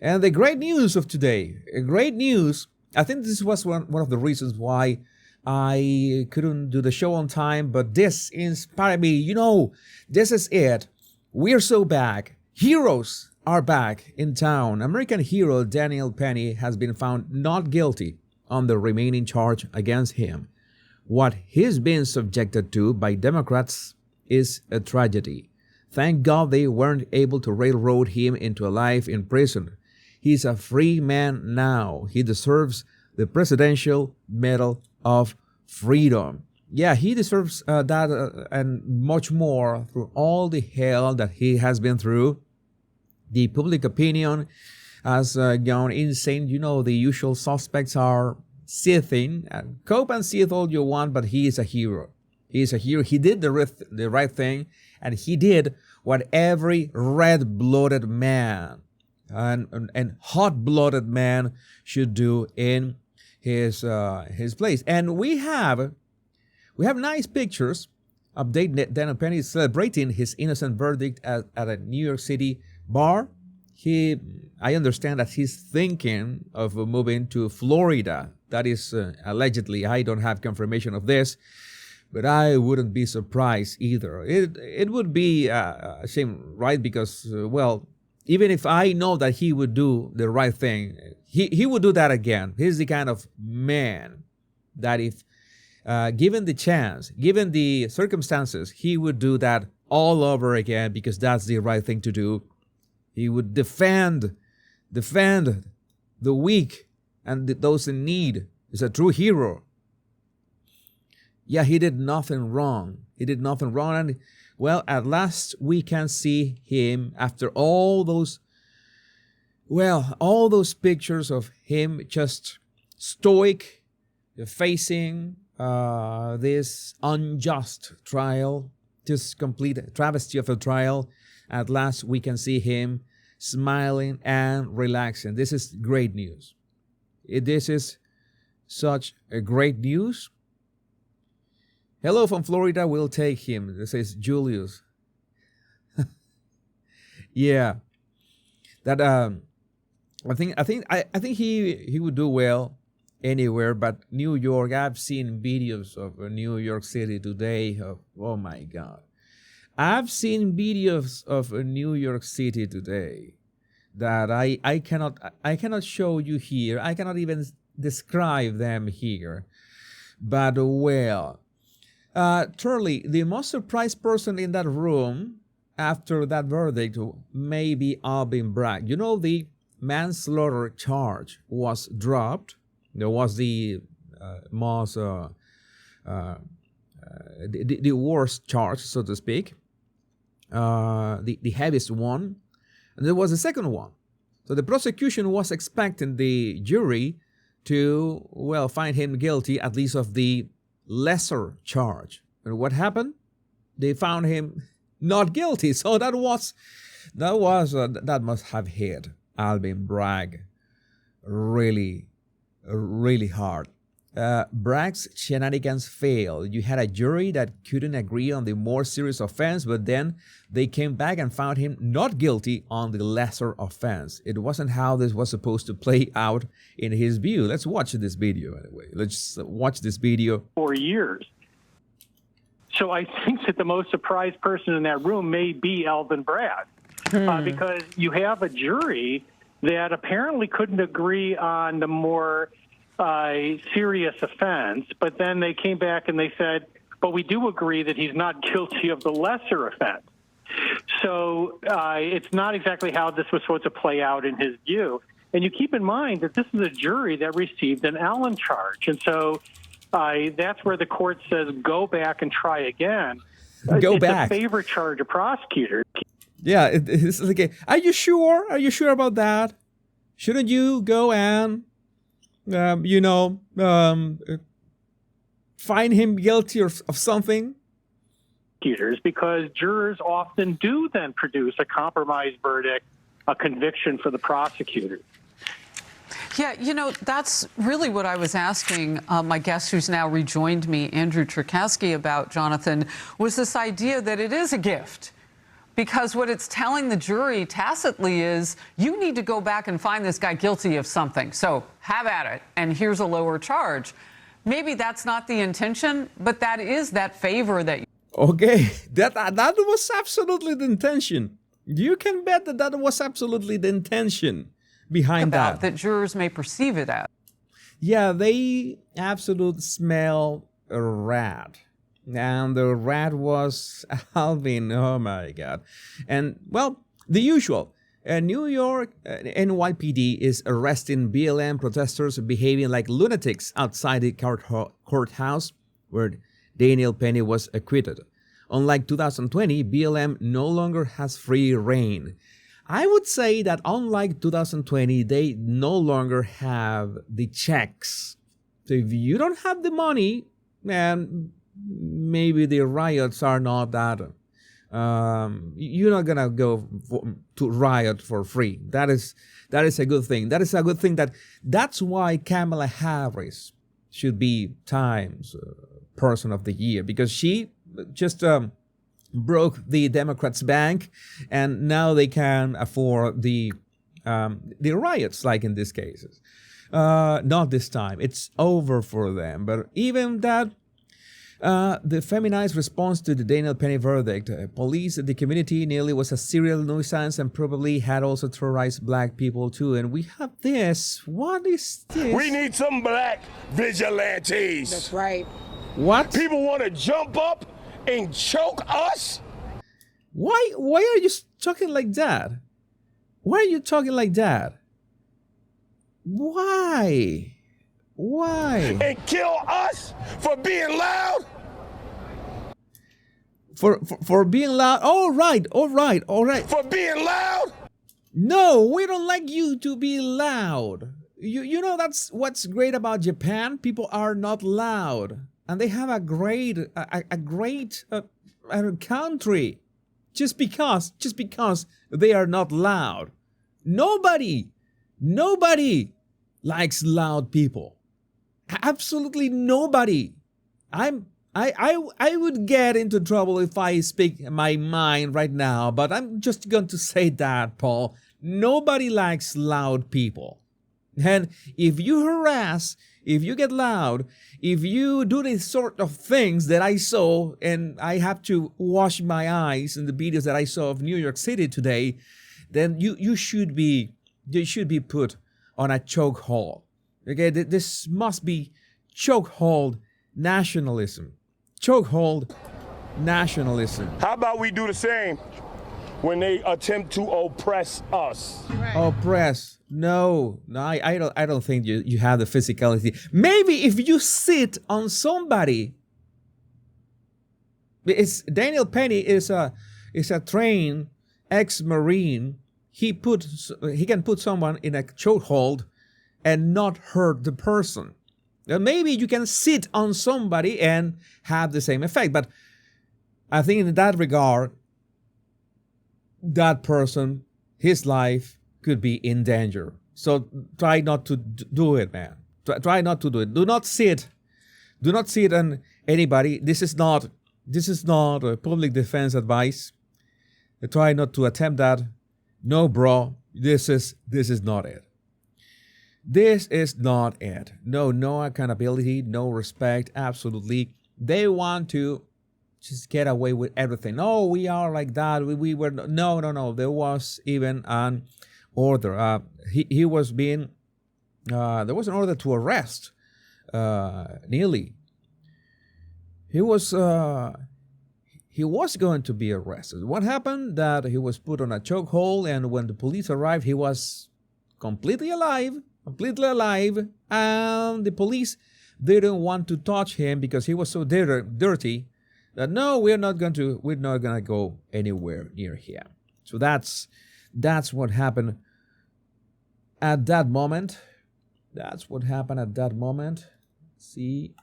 And the great news of today, great news. I think this was one of the reasons why I couldn't do the show on time, but this inspired me. This is it. We're so back. Heroes are back in town. American hero Daniel Penny has been found not guilty on the remaining charge against him. What he's been subjected to by Democrats is a tragedy. Thank God they weren't able to railroad him into a life in prison. He's a free man now. He deserves the Presidential Medal of Freedom. Yeah, he deserves that and much more through all the hell that he has been through. The public opinion has gone insane. The usual suspects are seething. Cope and seeth all you want, but he is a hero. He is a hero. He did the right thing, and he did what every red-blooded man and hot-blooded man should do in his place. And we have nice pictures of Daniel Penny celebrating his innocent verdict at a New York City bar. I understand that he's thinking of moving to Florida. That is allegedly. I don't have confirmation of this, but I wouldn't be surprised either. It would be a shame, right? Because, even if I know that he would do the right thing, he would do that again. He's the kind of man that if given the chance, given the circumstances, he would do that all over again because that's the right thing to do. He would defend the weak and those in need. He's a true hero. Yeah, he did nothing wrong. And, at last we can see him after all those pictures of him just stoic, facing this unjust trial, this complete travesty of a trial. At last we can see him smiling and relaxing. This is great news. This is such a great news. Hello from Florida, we'll take him. This is Julius. Yeah. That I think he would do well anywhere, but New York, I've seen videos of New York City today. Oh my God. I've seen videos of New York City today that I cannot show you here. I cannot even describe them here. But truly, the most surprised person in that room after that verdict may be Alvin Bragg. The manslaughter charge was dropped. There was the most the worst charge, so to speak. The heaviest one, and there was a second one. So the prosecution was expecting the jury to, find him guilty at least of the lesser charge. And what happened? They found him not guilty. So that must have hit Alvin Bragg really, really hard. Bragg's shenanigans failed. You had a jury that couldn't agree on the more serious offense, but then they came back and found him not guilty on the lesser offense. It wasn't how this was supposed to play out in his view. Let's watch this video anyway. Let's watch this video. 4 years. So I think that the most surprised person in that room may be Alvin Bragg, because you have a jury that apparently couldn't agree on the more serious offense, but then they came back and they said, but we do agree that he's not guilty of the lesser offense. So it's not exactly how this was supposed to play out in his view. And you keep in mind that this is a jury that received an Allen charge. And so that's where the court says, go back and try again. Go back. It's a favorite charge of prosecutors. Yeah, it's like, are you sure? Are you sure about that? Shouldn't you go and find him guilty of something? Because jurors often do then produce a compromise verdict, a conviction for the prosecutor. Yeah, that's really what I was asking my guest who's now rejoined me, Andrew Cherkasky, about, Jonathan, was this idea that it is a gift. because what it's telling the jury tacitly is you need to go back and find this guy guilty of something. So have at it, and here's a lower charge. Maybe that's not the intention, but that is that favor that. Okay, that was absolutely the intention. You can bet that was absolutely the intention behind that jurors may perceive it as. Yeah, they absolutely smell a rat. And the rat was Alvin. Oh my God. And well, the usual. New York NYPD is arresting BLM protesters behaving like lunatics outside the courthouse where Daniel Penny was acquitted. Unlike 2020, BLM no longer has free reign. I would say that unlike 2020, they no longer have the checks. So if you don't have the money, man, maybe the riots are not that. You're not gonna go to riot for free. That is a good thing. That is a good thing. That's why Kamala Harris should be Times Person of the Year, because she just broke the Democrats' bank, and now they can afford the riots, like in these cases. Not this time. It's over for them. But even that, the feminized response to the Daniel Penny verdict, police, the community nearly was a serial nuisance and probably had also terrorized black people too. And we have this. What is this? We need some black vigilantes. That's right. What? People want to jump up and choke us? Why are you talking like that? Why are you talking like that? Why? And kill us for being loud? For being loud? All right. For being loud? No, we don't like you to be loud. You know that's what's great about Japan. People are not loud, and they have a great country. Just because they are not loud. Nobody likes loud people. Absolutely nobody. I would get into trouble if I speak my mind right now, but I'm just going to say that, Paul. Nobody likes loud people. And if you harass, if you get loud, if you do the sort of things that I saw, and I have to wash my eyes in the videos that I saw of New York City today, then you should be put on a chokehold. Okay, this must be chokehold nationalism. Chokehold nationalism. How about we do the same when they attempt to oppress us? Right. Oppress? No, I don't think you have the physicality. Maybe if you sit on somebody. Daniel Penny is a trained ex-Marine. He can put someone in a chokehold and not hurt the person. Maybe you can sit on somebody and have the same effect. But I think in that regard, that person, his life could be in danger. So try not to do it, man. Try not to do it. Do not sit on anybody. This is not a public defense advice. Try not to attempt that. No, bro. This is not it. This is not it. No accountability, no respect, absolutely. They want to just get away with everything. Oh, we are like that. We were no. There was even an order. He was being. There was an order to arrest Neely. He was going to be arrested. What happened? That he was put on a chokehold, and when the police arrived, he was completely alive, and the police didn't want to touch him because he was so dirty that no, we're not gonna go anywhere near here. So that's what happened at that moment. See.